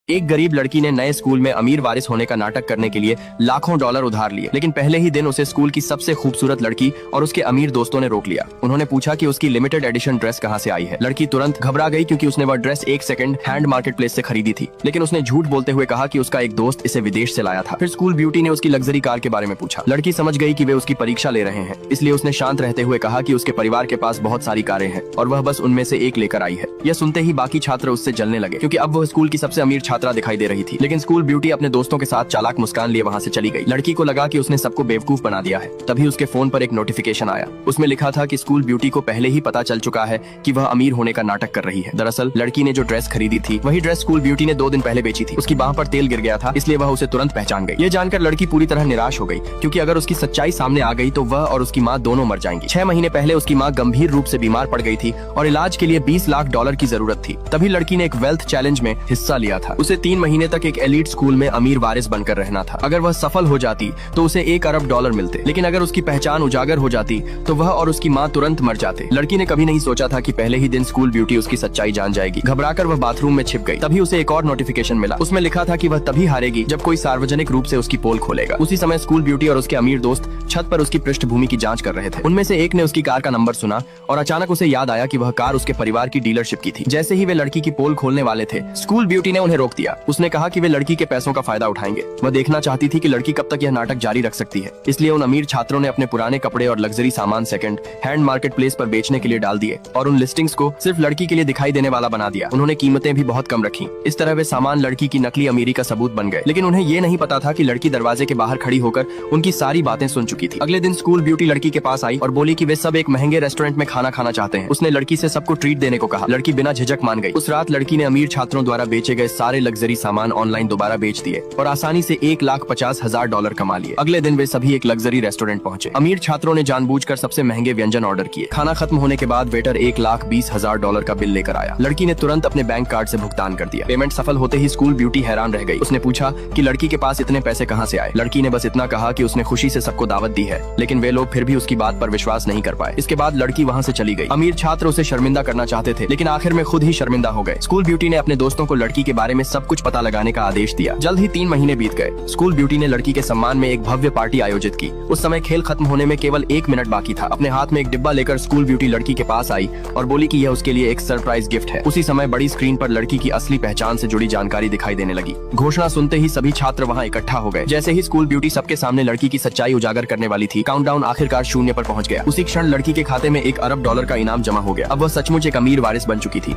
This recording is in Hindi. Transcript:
एक गरीब लड़की ने नए स्कूल में अमीर वारिस होने का नाटक करने के लिए लाखों डॉलर उधार लिए, लेकिन पहले ही दिन उसे स्कूल की सबसे खूबसूरत लड़की और उसके अमीर दोस्तों ने रोक लिया। उन्होंने पूछा कि उसकी लिमिटेड एडिशन ड्रेस कहां से आई है। लड़की तुरंत घबरा गई क्योंकि उसने वह ड्रेस एक सेकंड हैंड मार्केट प्लेस से खरीदी थी, लेकिन उसने झूठ बोलते हुए कहा कि उसका एक दोस्त इसे विदेश से लाया था। फिर स्कूल ब्यूटी ने उसकी लग्जरी कार के बारे में पूछा। लड़की समझ गई कि वे उसकी परीक्षा ले रहे हैं, इसलिए उसने शांत रहते हुए कहा कि उसके परिवार के पास बहुत सारी कारें हैं और वह बस उनमें से एक लेकर आई है। यह सुनते ही बाकी छात्र उससे जलने लगे क्योंकि अब वह स्कूल की सबसे अमीर छात्रा दिखाई दे रही थी। लेकिन स्कूल ब्यूटी अपने दोस्तों के साथ चालाक मुस्कान लिए वहां से चली गई। लड़की को लगा कि उसने सबको बेवकूफ बना दिया है। तभी उसके फोन पर एक नोटिफिकेशन आया। उसमें लिखा था कि स्कूल ब्यूटी को पहले ही पता चल चुका है कि वह अमीर होने का नाटक कर रही है। दरअसल लड़की ने जो ड्रेस खरीदी थी वही ड्रेस स्कूल ब्यूटी ने 2 दिन पहले बेची थी। उसकी बाह पर तेल गिर गया था, इसलिए वह उसे तुरंत पहचान गई। ये जानकर लड़की पूरी तरह निराश हो गई क्योंकि अगर उसकी सच्चाई सामने आ गई तो वह और उसकी माँ दोनों मर जाएंगी। 6 महीने पहले उसकी माँ गंभीर रूप से बीमार पड़ गई थी और इलाज के लिए 20 लाख डॉलर की जरूरत थी। तभी लड़की ने एक वेल्थ चैलेंज में हिस्सा लिया था। उसे 3 महीने तक एक एलीट स्कूल में अमीर वारिस बनकर रहना था। अगर वह सफल हो जाती तो उसे 1 अरब डॉलर मिलते, लेकिन अगर उसकी पहचान उजागर हो जाती तो वह और उसकी माँ तुरंत मर जाते। लड़की ने कभी नहीं सोचा था कि पहले ही दिन स्कूल ब्यूटी उसकी सच्चाई जान जाएगी। घबराकर वह बाथरूम में छिप गई। तभी उसे एक और नोटिफिकेशन मिला। उसमें लिखा था कि वह तभी हारेगी जब कोई सार्वजनिक रूप से उसकी पोल खोलेगा। उसी समय स्कूल ब्यूटी और उसके अमीर दोस्त छत पर उसकी पृष्ठभूमि की जांच कर रहे थे। उनमें से एक ने उसकी कार का नंबर सुना और अचानक उसे याद आया कि वह कार उसके परिवार की डीलरशिप की थी। जैसे ही वे लड़की की पोल खोलने वाले थे, स्कूल ब्यूटी ने उन्हें रोक दिया। उसने कहा कि वे लड़की के पैसों का फायदा उठाएंगे। वह देखना चाहती थी कि लड़की कब तक यह नाटक जारी रख सकती है, इसलिए उन अमीर छात्रों ने अपने पुराने कपड़े और लग्जरी सामान सेकंड हैंड मार्केट प्लेस पर बेचने के लिए डाल दिए और उन लिस्टिंग्स को सिर्फ लड़की के लिए दिखाई देने वाला बना दिया। उन्होंने कीमतें भी बहुत कम रखी। इस तरह वे सामान लड़की की नकली अमीरी का सबूत बन गए, लेकिन उन्हें ये नहीं पता था कि लड़की दरवाजे के बाहर खड़ी होकर उनकी सारी बातें सुन चुकी थी। अगले दिन स्कूल ब्यूटी लड़की के पास आई और बोली कि वे सब एक महंगे रेस्टोरेंट में खाना खाना चाहते हैं। उसने लड़की से सबको ट्रीट देने को कहा। लड़की बिना झिझक मान गई। उस रात लड़की ने अमीर छात्रों द्वारा बेचे गए सारे लग्जरी सामान ऑनलाइन दोबारा बेच दिए और आसानी से $1,50,000 कमा लिए। अगले दिन वे सभी एक लग्जरी रेस्टोरेंट पहुंचे। अमीर छात्रों ने जानबूझकर सबसे महंगे व्यंजन ऑर्डर किए। खाना खत्म होने के बाद वेटर $1,20,000 का बिल लेकर आया। लड़की ने तुरंत अपने बैंक कार्ड से भुगतान कर दिया। पेमेंट सफल होते ही स्कूल ब्यूटी हैरान रह गई। उसने पूछा कि लड़की के पास इतने पैसे कहां से आए। लड़की ने बस इतना कहा कि उसने खुशी से सबको दावत दी है, लेकिन वे लोग फिर भी उसकी बात पर विश्वास नहीं कर पाए। इसके बाद लड़की वहां से चली गई। अमीर छात्र उसे शर्मिंदा करना चाहते थे, लेकिन आखिर में खुद ही शर्मिंदा हो गए। स्कूल ब्यूटी ने अपने दोस्तों को लड़की के बारे में सब कुछ पता लगाने का आदेश दिया। जल्द ही 3 महीने बीत गए। स्कूल ब्यूटी ने लड़की के सम्मान में एक भव्य पार्टी आयोजित की। उस समय खेल खत्म होने में केवल 1 मिनट बाकी था। अपने हाथ में एक डिब्बा लेकर स्कूल ब्यूटी लड़की के पास आई और बोली कि यह उसके लिए एक सरप्राइज गिफ्ट है। उसी समय बड़ी स्क्रीन पर लड़की की असली पहचान से जुड़ी जानकारी दिखाई देने लगी। घोषणा सुनते ही सभी छात्र वहां इकट्ठा हो गए। जैसे ही स्कूल ब्यूटी सबके सामने लड़की की सच्चाई उजागर करने वाली थी, काउंटडाउन आखिरकार 0 पर पहुंच गया। उसी क्षण लड़की के खाते में $1 अरब का इनाम जमा हो गया। अब वह सचमुच एक अमीर वारिस बन चुकी थी।